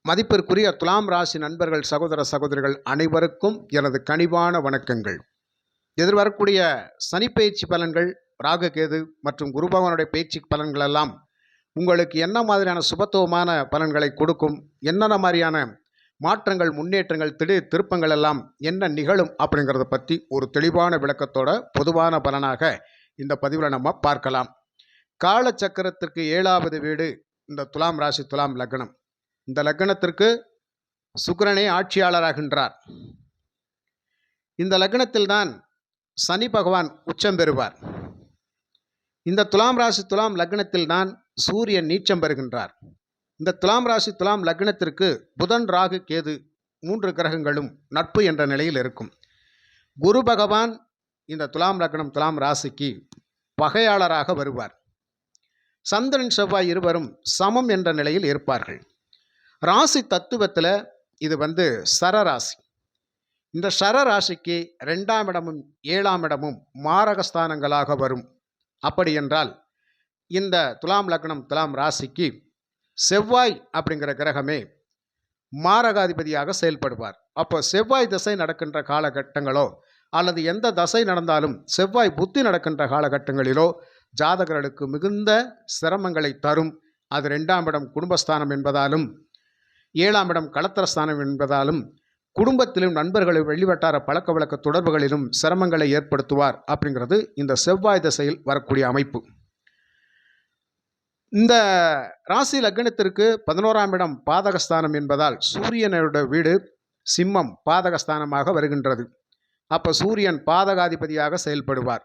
மதிப்பிற்குரிய துலாம் ராசி நண்பர்கள், சகோதர சகோதரிகள் அனைவருக்கும் எனது கனிவான வணக்கங்கள். எதிர்வரக்கூடிய சனிப்பெயர்ச்சி பலன்கள், ராகுகேது மற்றும் குரு பகவானுடைய பயிற்சி பலன்கள் எல்லாம் உங்களுக்கு என்ன மாதிரியான சுபத்துவமான பலன்களை கொடுக்கும், என்னென்ன மாதிரியான மாற்றங்கள், முன்னேற்றங்கள், திடீர் திருப்பங்கள் எல்லாம் என்ன நிகழும் அப்படிங்கிறத பற்றி ஒரு தெளிவான விளக்கத்தோட பொதுவான பலனாக இந்த பதிவில் நம்ம பார்க்கலாம். காலச்சக்கரத்திற்கு 7வது வீடு இந்த துலாம் ராசி, துலாம் லக்னம். இந்த லக்னத்திற்கு சுக்கிரனே ஆட்சியாளராகின்றார். இந்த லக்னத்தில்தான் சனி பகவான் உச்சம் பெறுவார். இந்த துலாம் ராசி, துலாம் லக்னத்தில்தான் சூரியன் நீச்சம் பெறுகின்றார். இந்த துலாம் ராசி, துலாம் லக்னத்திற்கு புதன், ராகு, கேது 3 கிரகங்களும் நட்பு என்ற நிலையில் இருக்கும். குரு பகவான் இந்த துலாம் லக்னம், துலாம் ராசிக்கு பகையாளராக வருவார். சந்திரன், செவ்வாய் இருவரும் சமம் என்ற நிலையில் இருப்பார்கள். ராசி தத்துவத்தில் இது சரராசி. இந்த சரராசிக்கு 2ஆம் இடமும் 7ஆம் இடமும் மாரகஸ்தானங்களாக வரும். அப்படி என்றால் இந்த துலாம் லக்னம், துலாம் ராசிக்கு செவ்வாய் அப்படிங்கிற கிரகமே மாரகாதிபதியாக செயல்படுவார். அப்போ செவ்வாய் திசை நடக்கின்ற காலகட்டங்களோ அல்லது எந்த தசை நடந்தாலும் செவ்வாய் புத்தி நடக்கின்ற காலகட்டங்களிலோ ஜாதகர்களுக்கு மிகுந்த சிரமங்களை தரும். அது 2ஆம் இடம் குடும்பஸ்தானம் என்பதாலும் 7ஆம் இடம் களத்திரஸ்தானம் என்பதாலும் குடும்பத்திலும் நண்பர்கள், வெளிவட்டார பழக்க வழக்க தொடர்புகளிலும் சிரமங்களை ஏற்படுத்துவார். அப்படிங்கிறது இந்த செவ்வாய் திசையில் வரக்கூடிய அமைப்பு. இந்த ராசி லக்னத்திற்கு 11ஆம் இடம் பாதகஸ்தானம் என்பதால் சூரியனோட வீடு சிம்மம் பாதகஸ்தானமாக வருகின்றது. அப்போ சூரியன் பாதகாதிபதியாக செயல்படுவார்.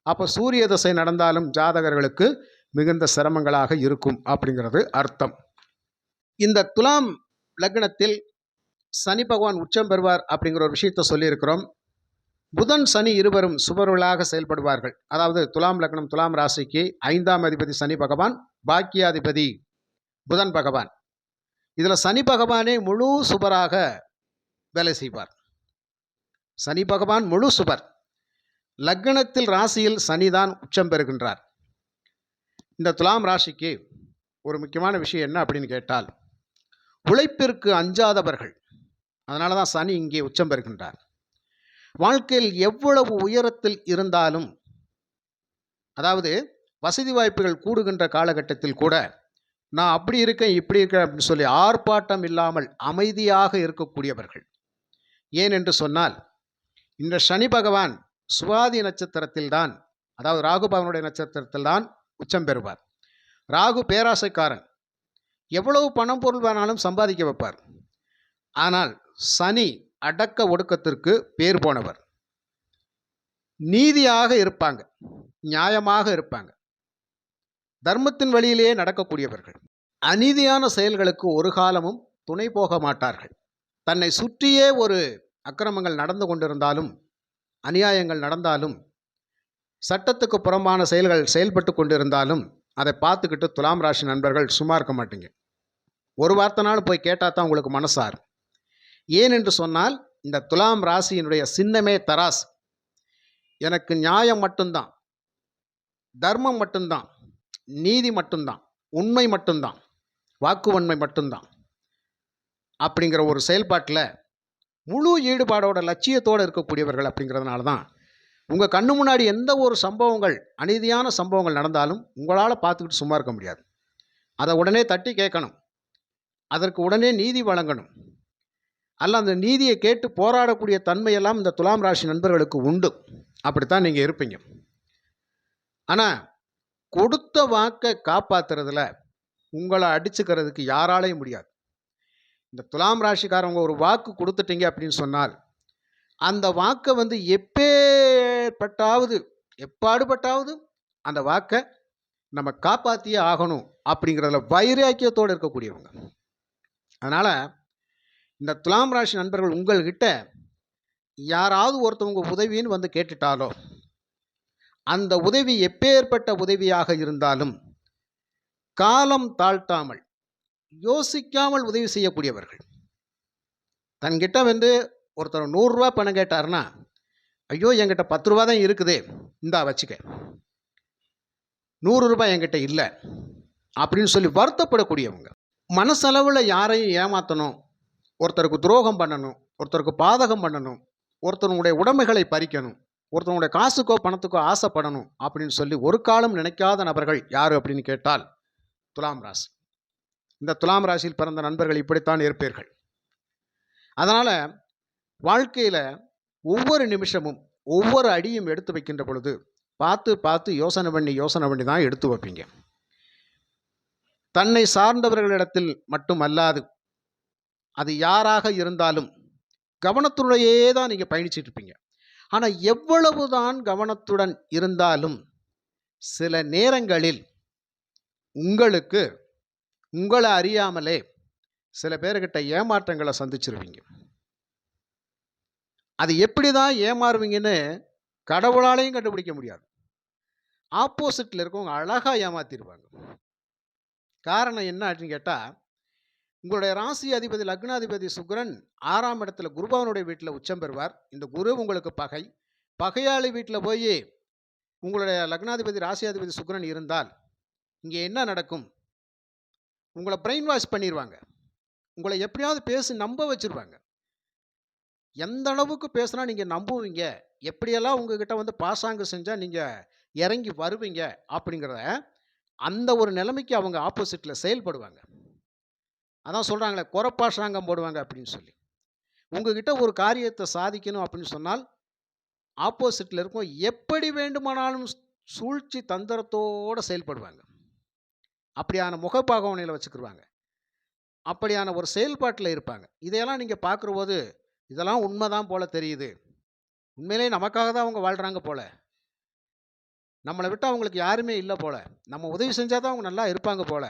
அப்போ சூரிய திசை நடந்தாலும் ஜாதகர்களுக்கு மிகுந்த சிரமங்களாக இருக்கும் அப்படிங்கிறது அர்த்தம். இந்த துலாம் லக்னத்தில் சனி பகவான் உச்சம் பெறுவார் அப்படிங்கிற ஒரு விஷயத்தை சொல்லியிருக்கிறோம். புதன், சனி இருவரும் சுபர்களாக செயல்படுவார்கள். அதாவது துலாம் லக்னம், துலாம் ராசிக்கு 5ஆம் அதிபதி சனி பகவான், பாக்கியாதிபதி புதன் பகவான். இதில் சனி பகவானே முழு சுபராக வேலை செய்வார். சனி பகவான் முழு சுபர். லக்னத்தில் ராசியில் சனிதான் உச்சம் பெறுகின்றார். இந்த துலாம் ராசிக்கு ஒரு முக்கியமான விஷயம் என்ன அப்படின்னு கேட்டால், உழைப்பிற்கு அஞ்சாதவர்கள். அதனால தான் சனி இங்கே உச்சம் பெறுகின்றார். வாழ்க்கையில் எவ்வளவு உயரத்தில் இருந்தாலும், அதாவது வசதி வாய்ப்புகள் கூடுகின்ற காலகட்டத்தில் கூட நான் அப்படி இருக்கேன், இப்படி இருக்கேன் அப்படின்னு சொல்லி ஆர்ப்பாட்டம் இல்லாமல் அமைதியாக இருக்கக்கூடியவர்கள். ஏன் என்று சொன்னால், இந்த சனி பகவான் சுவாதி நட்சத்திரத்தில் தான், அதாவது ராகு பகவானுடைய நட்சத்திரத்தில் தான் உச்சம் பெறுவார். ராகு பேராசைக்காரன், எவ்வளவு பணம் பொருள் வேணாலும் சம்பாதிக்க வைப்பார். ஆனால் சனி அடக்க ஒடுக்கத்திற்கு பேர் போனவர். நீதியாக இருப்பாங்க, நியாயமாக இருப்பாங்க, தர்மத்தின் வழியிலேயே நடக்கக்கூடியவர்கள். அநீதியான செயல்களுக்கு ஒரு காலமும் துணை போக மாட்டார்கள். தன்னை சுற்றியே ஒரு அக்கிரமங்கள் நடந்து கொண்டிருந்தாலும், அநியாயங்கள் நடந்தாலும், சட்டத்துக்கு புறம்பான செயல்கள் செயல்பட்டு கொண்டிருந்தாலும் அதை பார்த்துக்கிட்டு துலாம் ராசி நண்பர்கள் சும்மா இருக்க மாட்டீங்க. ஒரு வார்த்தைனாலும் போய் கேட்டால் தான் உங்களுக்கு மனசார். ஏன் என்று சொன்னால், இந்த துலாம் ராசியினுடைய சின்னமே தராஸ். எனக்கு நியாயம் மட்டும்தான், தர்மம் மட்டும்தான், நீதி மட்டும்தான், உண்மை மட்டும்தான், வாக்குவன்மை மட்டும்தான் அப்படிங்கிற ஒரு செயல்பாட்டில் முழு ஈடுபாடோட லட்சியத்தோடு இருக்கக்கூடியவர்கள். அப்படிங்கிறதுனால தான் உங்கள் கண்ணு முன்னாடி எந்த ஒரு சம்பவங்கள், அநீதியான சம்பவங்கள் நடந்தாலும் உங்களால் பார்த்துக்கிட்டு சும்மா இருக்க முடியாது. அதை உடனே தட்டி கேட்கணும், அதற்கு உடனே நீதி வழங்கணும். அல்ல, அந்த நீதியை கேட்டு போராடக்கூடிய தன்மையெல்லாம் இந்த துலாம் ராசி நண்பர்களுக்கு உண்டு. அப்படித்தான் நீங்கள் இருப்பீங்க. ஆனால் கொடுத்த வாக்கை காப்பாற்றுறதுல உங்களை அடிச்சுக்கிறதுக்கு யாராலையும் முடியாது. இந்த துலாம் ராசிக்காரவங்க ஒரு வாக்கு கொடுத்துட்டீங்க அப்படின்னு சொன்னால், அந்த வாக்கை எப்பாடுபட்டாவது அந்த வாக்கை நம்ம காப்பாற்றியே ஆகணும் அப்படிங்கிறதுல வைராக்கியத்தோடு இருக்கக்கூடியவங்க. அதனால் இந்த துலாம் ராசி நண்பர்கள் உங்கள்கிட்ட யாராவது ஒருத்தவங்க உதவின்னு கேட்டுட்டாலோ, அந்த உதவி எப்பேற்பட்ட உதவியாக இருந்தாலும் காலம் தாழ்த்தாமல், யோசிக்காமல் உதவி செய்யக்கூடியவர்கள். தன்கிட்ட ஒருத்தர் 100 ரூபா பணம் கேட்டார்னா, ஐயோ என்கிட்ட 10 ரூபா தான் இருக்குதே, இந்தா வச்சுக்க, 100 ரூபாய் என்கிட்ட இல்லை அப்படின்னு சொல்லி வருத்தப்படக்கூடியவங்க. மனசளவில் யாரையும் ஏமாற்றணும், ஒருத்தருக்கு துரோகம் பண்ணணும், ஒருத்தருக்கு பாதகம் பண்ணணும், ஒருத்தனுடைய உடைமைகளை பறிக்கணும், ஒருத்தனுடைய காசுக்கோ பணத்துக்கோ ஆசைப்படணும் அப்படின்னு சொல்லி ஒரு காலம் நினைக்காத நபர்கள் யார் அப்படின்னு கேட்டால் துலாம் ராசி. இந்த துலாம் ராசியில் பிறந்த நண்பர்கள் இப்படித்தான் இருப்பீர்கள். அதனால் வாழ்க்கையில் ஒவ்வொரு நிமிஷமும் ஒவ்வொரு அடியும் எடுத்து வைக்கின்ற பொழுது பார்த்து பார்த்து யோசனை பண்ணி தான் எடுத்து வைப்பீங்க. தன்னை சார்ந்தவர்களிடத்தில் மட்டுமல்லாது அது யாராக இருந்தாலும் கவனத்துடனேயே தான் நீங்கள் பயணிச்சுட்டு இருப்பீங்க. ஆனால் எவ்வளவுதான் கவனத்துடன் இருந்தாலும் சில நேரங்களில் உங்களை அறியாமலே சில பேர்கிட்ட ஏமாற்றங்களை சந்திச்சிருவீங்க. அது எப்படி தான் ஏமாறுவீங்கன்னு கடவுளாலையும் கண்டுபிடிக்க முடியாது. ஆப்போசிட்டில் இருக்கவங்க அழகாக ஏமாத்திடுவாங்க. காரணம் என்ன அப்படின்னு கேட்டால், உங்களுடைய ராசி அதிபதி லக்னாதிபதி சுக்கிரன் 6ஆம் இடத்துல குருபவனுடைய வீட்டில் உச்சம் பெறுவார். இந்த குரு உங்களுக்கு பகையாளி வீட்டில் போய் உங்களுடைய லக்னாதிபதி ராசியாதிபதி சுக்கிரன் இருந்தால் இங்கே என்ன நடக்கும்? உங்களை பிரெயின் வாஷ் பண்ணிடுவாங்க. உங்களை எப்படியாவது பேசி நம்ப வச்சுருவாங்க. எந்த அளவுக்கு பேசுனா நீங்கள் நம்புவீங்க, எப்படியெல்லாம் உங்ககிட்ட வந்து பாசாங்கு செஞ்சால் நீங்கள் இறங்கி வருவீங்க அப்படிங்கிறத அந்த ஒரு நிலைமைக்கு அவங்க ஆப்போசிட்டில் செயல்படுவாங்க. அதான் சொல்கிறாங்களே, குறப்பாசாங்கம் போடுவாங்க அப்படின்னு சொல்லி. உங்ககிட்ட ஒரு காரியத்தை சாதிக்கணும் அப்படின்னு சொன்னால் ஆப்போசிட்டில் இருக்கும் எப்படி வேண்டுமானாலும் சூழ்ச்சி தந்திரத்தோடு செயல்படுவாங்க. அப்படியான முகப்பாகவனையில் வச்சுக்கிடுவாங்க. அப்படியான ஒரு செயல்பாட்டில் இருப்பாங்க. இதையெல்லாம் நீங்கள் பார்க்குற போது இதெல்லாம் உண்மைதான் போல தெரியுது. உண்மையிலே நமக்காக தான் அவங்க வாழ்கிறாங்க போல. நம்மளை விட்டு அவங்களுக்கு யாருமே இல்லை போல. நம்ம உதவி செஞ்சால் தான் அவங்க நல்லா இருப்பாங்க போல.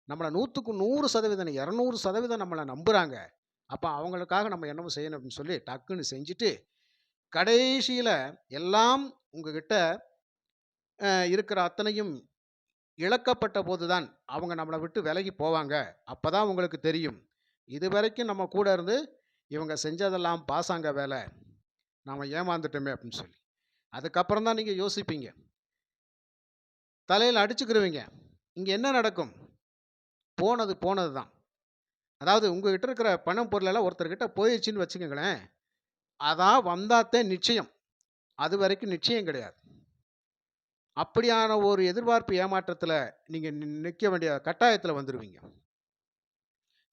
நம்மளை 100க்கு 100% 200% நம்மளை நம்புகிறாங்க. அப்போ அவங்களுக்காக நம்ம என்னமோ செய்யணும் அப்படின்னு சொல்லி டக்குன்னு செஞ்சுட்டு கடைசியில் எல்லாம் உங்ககிட்ட இருக்கிற அத்தனையும் இழக்கப்பட்ட போது தான் அவங்க நம்மளை விட்டு விலகி போவாங்க. அப்போ தான் உங்களுக்கு தெரியும், இது வரைக்கும் நம்ம கூட இருந்து இவங்க செஞ்சதெல்லாம் பாசாங்க வேலை, நாம் ஏமாந்துட்டோமே அப்படின்னு சொல்லி. அதுக்கப்புறம் தான் நீங்கள் யோசிப்பீங்க, தலையில் அடிச்சுக்கிருவீங்க. இங்கே என்ன நடக்கும்? போனது தான். அதாவது உங்ககிட்ட இருக்கிற பணம் பொருளெல்லாம் ஒருத்தர்கிட்ட போயிடுச்சின்னு வச்சுக்கோங்களேன், அதான் வந்தாத்தே நிச்சயம், அது வரைக்கும் நிச்சயம் கிடையாது. அப்படியான ஒரு எதிர்பார்ப்பு ஏமாற்றத்தில் நீங்கள் நிற்க வேண்டிய கட்டாயத்தில் வந்துடுவீங்க.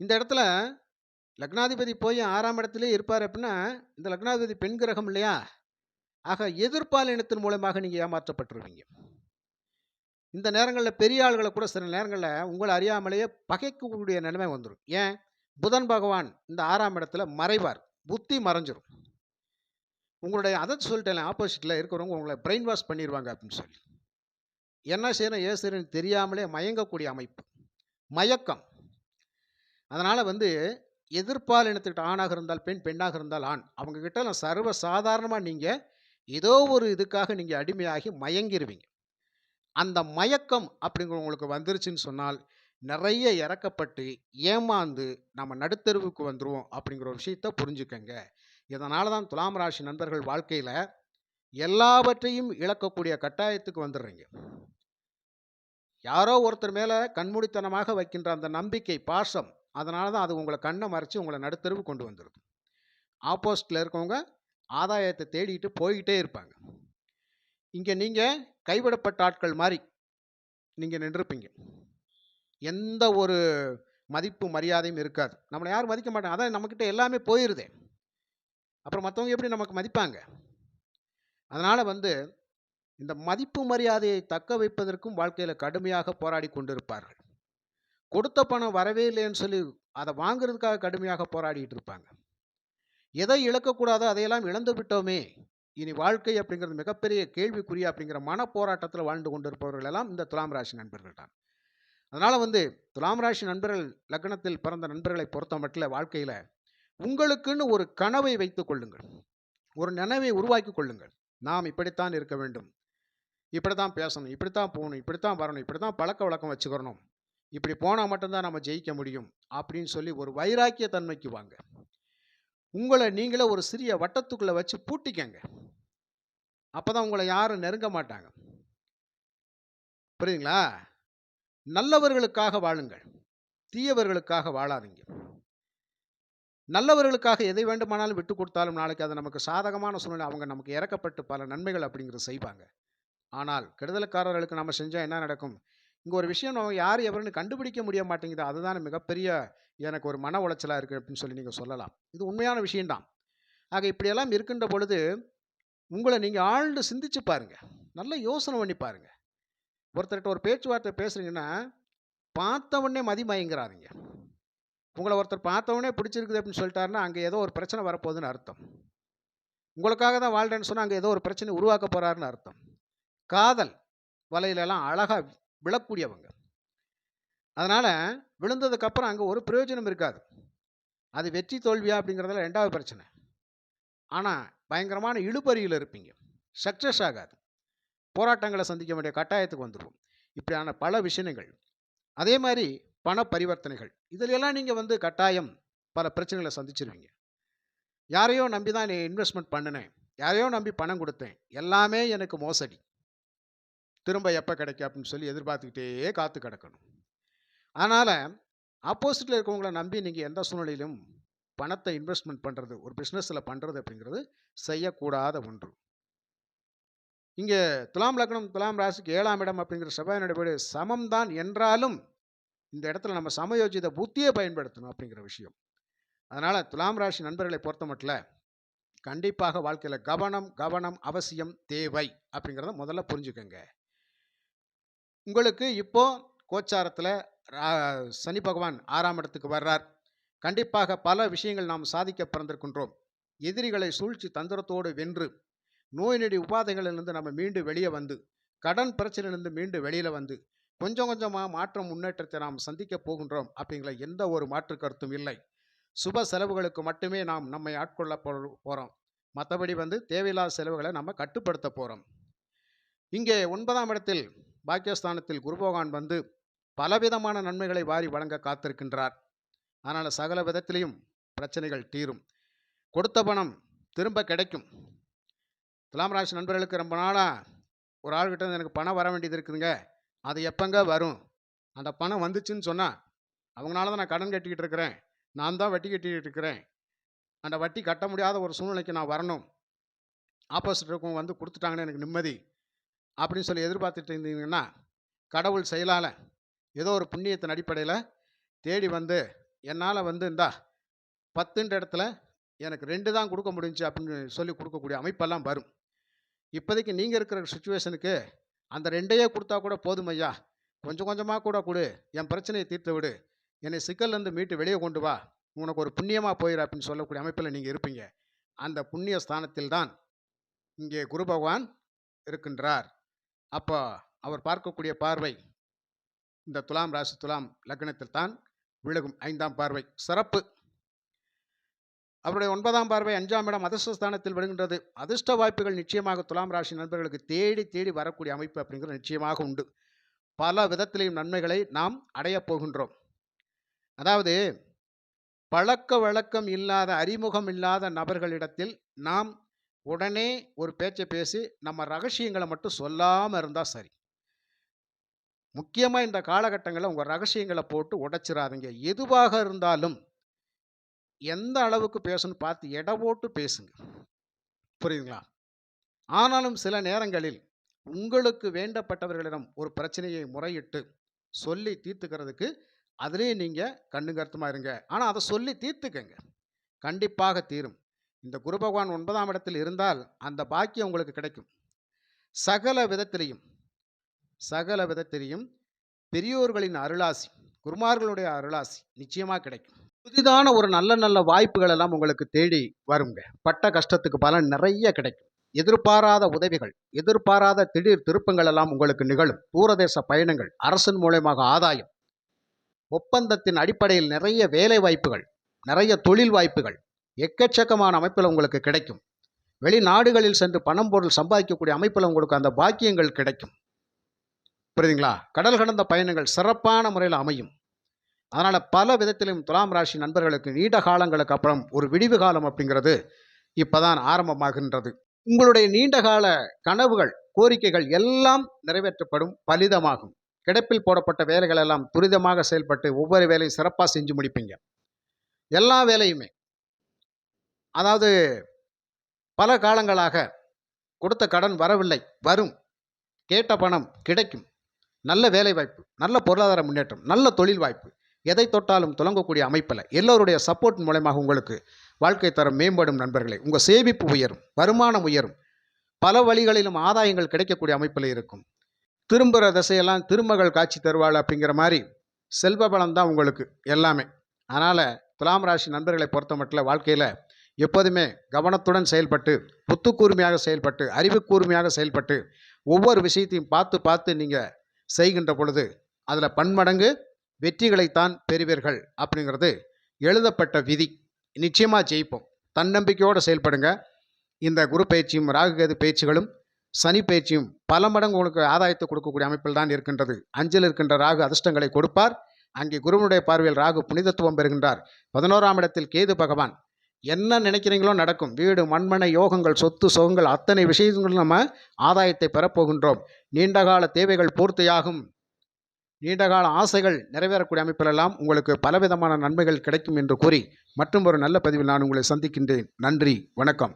இந்த இடத்துல லக்னாதிபதி போய் 6ஆம் இடத்திலே இருப்பார் அப்படின்னா, இந்த லக்னாதிபதி பெண் கிரகம் இல்லையா? ஆக எதிர்பாலினத்தின் மூலமாக நீங்கள் ஏமாற்றப்பட்டுருவீங்க. இந்த நேரங்களில் பெரிய ஆள்களை கூட சில நேரங்களில் உங்களை அறியாமலேயே பகைக்கக்கூடிய நிலைமை வந்துடும். ஏன்? புதன் பகவான் இந்த 6ஆம் இடத்துல மறைவார், புத்தி மறைஞ்சிரும். உங்களுடைய அதை சொல்லிட்டேன், ஆப்போசிட்டில் இருக்கிறவங்க உங்களை பிரெயின் வாஷ் பண்ணிடுவாங்க அப்படின்னு சொல்லி. என்ன செய்யணும் ஏன் செய்யணும்னு தெரியாமலே மயங்கக்கூடிய அமைப்பு, மயக்கம். அதனால் எதிர்ப்பால் இனத்துக்கிட்ட ஆணாக இருந்தால் பெண், பெண்ணாக இருந்தால் ஆண், அவங்கக்கிட்ட நான் சர்வ சாதாரணமாக நீங்கள் ஏதோ ஒரு இதுக்காக நீங்கள் அடிமையாகி மயங்கிருவீங்க. அந்த மயக்கம் அப்படிங்கிற உங்களுக்கு வந்துருச்சுன்னு சொன்னால் நிறைய இறக்கப்பட்டு ஏமாந்து நம்ம நடுத்தெருவுக்கு வந்துடுவோம் அப்படிங்கிற ஒரு விஷயத்தை புரிஞ்சுக்கங்க. இதனால தான் துலாம் ராசி நண்பர்கள் வாழ்க்கையில் எல்லாவற்றையும் இழக்கக்கூடிய கட்டாயத்துக்கு வந்துடுறீங்க. யாரோ ஒருத்தர் மேலே கண்மூடித்தனமாக வைக்கின்ற அந்த நம்பிக்கை, பாசம், அதனால தான் அது உங்களை கண்ணை மறைச்சி உங்களை நடுத்தெருவு கொண்டு வந்துடுது. ஆப்போசிட்டில் இருக்கவங்க ஆதாயத்தை தேடிட்டு போய்கிட்டே இருப்பாங்க. இங்கே நீங்கள் கைவிடப்பட்ட ஆட்கள் மாதிரி நீங்கள் நின்றுப்பீங்க. எந்த ஒரு மதிப்பு மரியாதையும் இருக்காது. நம்மளை யாரும் மதிக்க மாட்டாங்க. அதான் நம்மக்கிட்ட எல்லாமே போயிடுதே, அப்புறம் மற்றவங்க எப்படி நமக்கு மதிப்பாங்க? அதனால் இந்த மதிப்பு மரியாதையை தக்க வைப்பதற்கும் வாழ்க்கையில் கடுமையாக போராடி கொண்டிருப்பார்கள். கொடுத்த பணம் வரவே இல்லைன்னு சொல்லி அதை வாங்குறதுக்காக கடுமையாக போராடிட்டு இருப்பாங்க. எதை இழக்கக்கூடாதோ அதையெல்லாம் இழந்து விட்டோமே, இனி வாழ்க்கை அப்படிங்கிறது மிகப்பெரிய கேள்விக்குரிய அப்படிங்கிற மன போராட்டத்தில் வாழ்ந்து கொண்டிருப்பவர்கள் எல்லாம் இந்த துலாம் ராசி நண்பர்கள் தான். அதனால் துலாம் ராசி நண்பர்கள், லக்னத்தில் பிறந்த நண்பர்களை பொறுத்த மட்டும் வாழ்க்கையில் உங்களுக்குன்னு ஒரு கனவை வைத்து கொள்ளுங்கள், ஒரு நினைவை உருவாக்கி கொள்ளுங்கள். நாம் இப்படித்தான் இருக்க வேண்டும், இப்படி தான் பேசணும், இப்படி தான் போகணும், இப்படி தான் வரணும், இப்படி தான் பழக்க வழக்கம் வச்சுக்கிறணும், இப்படி போனால் மட்டும்தான் நம்ம ஜெயிக்க முடியும் அப்படின்னு சொல்லி ஒரு வைராக்கிய தன்மைக்கு வாங்க. உங்களை நீங்களே ஒரு சிறிய வட்டத்துக்குள்ளே வச்சு பூட்டிக்கங்க. அப்போ தான் உங்களை யாரும் நெருங்க மாட்டாங்க. புரியுதுங்களா? நல்லவர்களுக்காக வாழுங்கள். தீயவர்களுக்காக வாழாதீங்க. நல்லவர்களுக்காக எதை வேண்டுமானாலும் விட்டு கொடுத்தாலும் நாளைக்கு அது நமக்கு சாதகமான சூழ்நிலை அவங்க நமக்கு இறக்கப்பட்டு பல நன்மைகள் அப்படிங்கிறது செய்வாங்க. ஆனால் கெடுதலுக்காரர்களுக்கு நம்ம செஞ்சா என்ன நடக்கும்? இங்க ஒரு விஷயம் நம்ம யார் எவருன்னு கண்டுபிடிக்க முடிய மாட்டேங்குது. அதுதான் மிகப்பெரிய எனக்கு ஒரு மன உளைச்சலா இருக்கு அப்படின்னு சொல்லி நீங்க சொல்லலாம். இது உண்மையான விஷயம் தான். ஆக இப்படியெல்லாம் இருக்கின்ற பொழுது, உங்கள நீங்க ஆழ்ந்து சிந்திச்சு பாருங்க. நல்ல யோசனை பண்ணி பாருங்க. ஒருத்தர்ட்ட ஒரு பேச்சுவார்த்தை பேசுறீங்கன்னா, பார்த்த உடனே மதிமயங்கிறாதீங்க. உங்கள ஒருத்தர் பார்த்த உடனே பிடிச்சிருக்குது அப்படின்னு சொல்லிட்டாருன்னா, அங்க ஏதோ ஒரு பிரச்சனை வரப்போகுதுன்னு அர்த்தம். உங்களுக்காக தான் வாழ்றேன்னு சொன்னா, அங்க ஏதோ ஒரு பிரச்சனை உருவாக்க போறாருன்னு அர்த்தம். காதல் வலையிலலாம் அழகா விழக்கூடியவங்க. அதனால விழுந்ததுக்கு அப்புறம் அங்க ஒரு பிரயோஜனம் இருக்காது. அது வெற்றி தோல்வியா அப்படிங்கிறதுல 2வது பிரச்சனை. ஆனா பயங்கரமான இழுபறியில இருப்பீங்க. சக்சஸ் ஆகாது. போராட்டங்கள சந்திக்க வேண்டிய கட்டாயத்துக்கு வந்துருவோம். இப்படியான பல விஷயங்கள். அதே மாரி பண பரிவர்த்தனைகள். இதிலெல்லாம் நீங்க வந்து கட்டாயம் பல பிரச்சனைகள சந்திச்சிருவீங்க. யாரையோ நம்பி தான் நீ இன்வெஸ்ட்மென்ட் பண்ணுனேன். யாரையோ நம்பி பணம் குடுத்தேன். எல்லாமே எனக்கு மோசடி. திரும்ப எப்ப கிடைக்கும் அப்படின்னு சொல்லி எதிர்பார்த்துக்கிட்டே காத்து கிடக்கணும். அதனால ஆப்போசிட்ல இருக்கவங்கள நம்பி நீங்க எந்த சூழ்நிலையிலும் பணத்தை இன்வெஸ்ட்மென்ட் பண்றது, ஒரு பிசினஸ்ல பண்றது அப்படிங்கிறது செய்யக்கூடாத ஒன்று. இங்க துலாம் லக்னம், துலாம் ராசிக்கு 7ஆம் இடம் அப்படிங்கிற செவ்வாயினுடைய வீடு சமம் தான் என்றாலும், இந்த இடத்துல நம்ம சமயோஜித புத்திய பயன்படுத்தணும் அப்படிங்கிற விஷயம். அதனால துலாம் ராசி நண்பர்களை பொறுத்தமட்டில, கண்டிப்பாக வாழ்க்கையில கவனம், கவனம் அவசியம் தேவை அப்படிங்கிறத முதல்ல புரிஞ்சுக்கங்க. உங்களுக்கு இப்போ கோச்சாரத்துல ரா சனி பகவான் 6ஆம் இடத்துக்கு வர்றார். கண்டிப்பாக பல விஷயங்கள் நாம் சாதிக்க பிறந்திருக்கின்றோம். எதிரிகளை சூழ்ச்சி தந்திரத்தோடு வென்று, நோய் நொடி உபாதைகளிலிருந்து நம்ம மீண்டு வெளிய வந்து, கடன் பிரச்சனையிலிருந்து மீண்டு வெளியில வந்து, கொஞ்சம் கொஞ்சமா மாற்றம் முன்னேற்றத்தை நாம் சந்திக்கப் போகின்றோம் அப்படிங்கிற எந்த ஒரு மாற்று கருத்தும் இல்லை. சுப செலவுகளுக்கு மட்டுமே நாம் நம்மை ஆட்கொள்ள போறோம். மத்தபடி வந்து தேவையில்லாத செலவுகளை நம்ம கட்டுப்படுத்த போறோம். இங்கே 9ஆம் இடத்தில் பாக்கியஸ்தானத்தில் குரு பகவான் வந்து பலவிதமான நன்மைகளை வாரி வழங்க காத்திருக்கின்றார். அதனால சகல விதத்திலையும் பிரச்சனைகள் தீரும். கொடுத்த பணம் திரும்ப கிடைக்கும். துலாம் ராசி நண்பர்களுக்கு ரொம்ப நாளா ஒரு ஆள்கிட்ட இருந்து எனக்கு பணம் வர வேண்டியது இருக்குதுங்க. அது எப்பங்க வரும்? அந்த பணம் வந்துச்சுன்னு சொன்னா, அவங்கனால தான் நான் கடன் கட்டிக்கிட்டு இருக்கிறேன். நான் தான் வட்டி கட்டிக்கிட்டு இருக்கிறேன். அந்த வட்டி கட்ட முடியாத ஒரு சூழ்நிலைக்கு நான் வரணும். ஆப்போசிட் இருக்கவங்க வந்து குடுத்துட்டாங்கன்னா எனக்கு நிம்மதி. அப்படின்னு சொல்லி எதிர்பார்த்துட்டு இருந்தீங்கன்னா, கடவுள் செயலால ஏதோ ஒரு புண்ணியத்தின் அடிப்படையில தேடி வந்து, என்னால வந்து இந்தா 10ன்ற இடத்துல எனக்கு 2 தான் குடுக்க முடிஞ்சுச்சு அப்படின்னு சொல்லி குடுக்கக்கூடிய அமைப்பெல்லாம் வரும். இப்போதைக்கு நீங்க இருக்கிற சிச்சுவேஷனுக்கு அந்த 2யே குடுத்தா கூட போதும் ஐயா. கொஞ்சம் கொஞ்சமா கூட குடு. என் பிரச்சனைய தீர்த்து விடு. என்னை சிக்கல்லேருந்து மீட்டு வெளிய கொண்டு வா. உனக்கு ஒரு புண்ணியமா போயிரு அப்படின்னு சொல்லக்கூடிய அமைப்பில நீங்க இருப்பீங்க. அந்த புண்ணிய ஸ்தானத்தில் தான் இங்கே குரு பகவான் இருக்கின்றார். அப்போ அவர் பார்க்கக்கூடிய பார்வை இந்த துலாம் ராசி, துலாம் லக்னத்தில் தான் விழுகும். 5ஆம் பார்வை சிறப்பு. அவருடைய 9ஆம் பார்வை 5ஆம் இடம் அதிர்ஷ்டஸ்தானத்தில் விழுகின்றது. அதிர்ஷ்ட வாய்ப்புகள் நிச்சயமாக துலாம் ராசி நண்பர்களுக்கு தேடி தேடி வரக்கூடிய அமைப்பு அப்படிங்கிறது நிச்சயமாக உண்டு. பல விதத்திலேயும் நன்மைகளை நாம் அடையப் போகின்றோம். அதாவது பழக்க வழக்கம் இல்லாத, அறிமுகம் இல்லாத நபர்களிடத்தில் நாம் உடனே ஒரு பேச்சை பேசி நம்ம ரகசியங்களை மட்டும் சொல்லாம இருந்தா சரி. முக்கியமா இந்த காலகட்டங்கள்ல உங்க ரகசியங்களை போட்டு உடைச்சிராதீங்க. எதுவாக இருந்தாலும் எந்த அளவுக்கு பேசணும்னு பார்த்து எடை போட்டு பேசுங்க. புரியுதுங்களா? ஆனாலும் சில நேரங்களில் உங்களுக்கு வேண்டப்பட்டவர்களிடம் ஒரு பிரச்சனையை முறையிட்டு சொல்லி தீர்த்துக்கிறதுக்கு அதிலேயே நீங்க கண்ணும் கருத்துமா இருங்க. ஆனா அதை சொல்லி தீர்த்துக்கங்க. கண்டிப்பாக தீரும். இந்த குரு பகவான் 9ஆம் இடத்தில் இருந்தால் அந்த பாக்கியம் உங்களுக்கு கிடைக்கும். சகல விதத்திலையும் சகல விதத்திலையும் பெரியோர்களின் அருளாசி, குருமார்களுடைய அருளாசி நிச்சயமா கிடைக்கும். புதிதான ஒரு நல்ல நல்ல வாய்ப்புகள் எல்லாம் உங்களுக்கு தேடி வருங்க. பட்ட கஷ்டத்துக்கு பலன் நிறைய கிடைக்கும். எதிர்பாராத உதவிகள், எதிர்பாராத திடீர் திருப்பங்கள் எல்லாம் உங்களுக்கு நிகழும். தூரதேச பயணங்கள், அரசின் மூலமாக ஆதாயம், ஒப்பந்தத்தின் அடிப்படையில் நிறைய வேலை வாய்ப்புகள், நிறைய தொழில் வாய்ப்புகள் எக்கச்சக்கமான அமைப்பில் உங்களுக்கு கிடைக்கும். வெளிநாடுகளில் சென்று பணம் பொருள் சம்பாதிக்கக்கூடிய அமைப்பில் உங்களுக்கு அந்த பாக்கியங்கள் கிடைக்கும். புரியுதுங்களா? கடல் கடந்த பயணங்கள் சிறப்பான முறையில் அமையும். அதனால பல விதத்திலும் துலாம் ராசி நண்பர்களுக்கு நீண்ட காலங்களுக்கு அப்புறம் ஒரு விடிவு காலம் அப்படிங்கிறது இப்பதான் ஆரம்பமாகின்றது. உங்களுடைய நீண்ட கால கனவுகள், கோரிக்கைகள் எல்லாம் நிறைவேற்றப்படும், பலிதமாகும். கிடப்பில் போடப்பட்ட வேலைகள் எல்லாம் துரிதமாக செயல்பட்டு ஒவ்வொரு வேலையும் சிறப்பாக செஞ்சு முடிப்பீங்க. எல்லா வேலையுமே அதாவது பல காலங்களாக கொடுத்த கடன் வரவில்லை, வரும். கேட்ட பணம் கிடைக்கும். நல்ல வேலை வாய்ப்பு, நல்ல பொருளாதார முன்னேற்றம், நல்ல தொழில் வாய்ப்பு, எதை தொட்டாலும் துலங்கக்கூடிய அமைப்பில் எல்லோருடைய சப்போர்ட் மூலமாக உங்களுக்கு வாழ்க்கை தரம் மேம்படும் நண்பர்களே. உங்கள் சேமிப்பு உயரும், வருமானம் உயரும், பல வழிகளிலும் ஆதாயங்கள் கிடைக்கக்கூடிய அமைப்பில் இருக்கும். திரும்புகிற திசையெல்லாம் திருமகள் காட்சி தருவாள் அப்படிங்கிற மாதிரி செல்வ பலம் தான் உங்களுக்கு எல்லாமே. அதனால் துலாம் ராசி நண்பர்களை பொறுத்த மட்டும் வாழ்க்கையில் எப்போதுமே கவனத்துடன் செயல்பட்டு, புத்து கூர்மையாக செயல்பட்டு, அறிவு கூர்மையாக செயல்பட்டு, ஒவ்வொரு விஷயத்தையும் பார்த்து பார்த்து நீங்கள் செய்கின்ற பொழுது அதில் பன்மடங்கு வெற்றிகளைத்தான் பெறுவீர்கள் அப்படிங்கிறது எழுதப்பட்ட விதி. நிச்சயமாக ஜெயிப்போம். தன்னம்பிக்கையோடு செயல்படுங்க. இந்த குரு பயிற்சியும் ராகு கேது பயிற்சிகளும் சனி பயிற்சியும் பல மடங்கு உங்களுக்கு ஆதாயத்தை கொடுக்கக்கூடிய அமைப்பில் தான் இருக்கின்றது. அஞ்சில் இருக்கின்ற ராகு அதிர்ஷ்டங்களை கொடுப்பார். அங்கே குருவனுடைய பார்வையில் ராகு புனிதத்துவம் பெறுகின்றார். 11ஆம் இடத்தில் கேது பகவான். என்ன நினைக்கிறீங்களோ நடக்கும். வீடு, மண்மனை, யோகங்கள், சொத்து, சுகங்கள், அத்தனை விஷயங்களும் நம்ம ஆதாயத்தை பெறப்போகின்றோம். நீண்டகால தேவைகள் பூர்த்தியாகும். நீண்டகால ஆசைகள் நிறைவேறக்கூடிய அமைப்பிலெல்லாம் உங்களுக்கு பலவிதமான நன்மைகள் கிடைக்கும் என்று கூறி மற்றும் ஒரு நல்ல பதிவில் நான் உங்களை சந்திக்கின்றேன். நன்றி, வணக்கம்.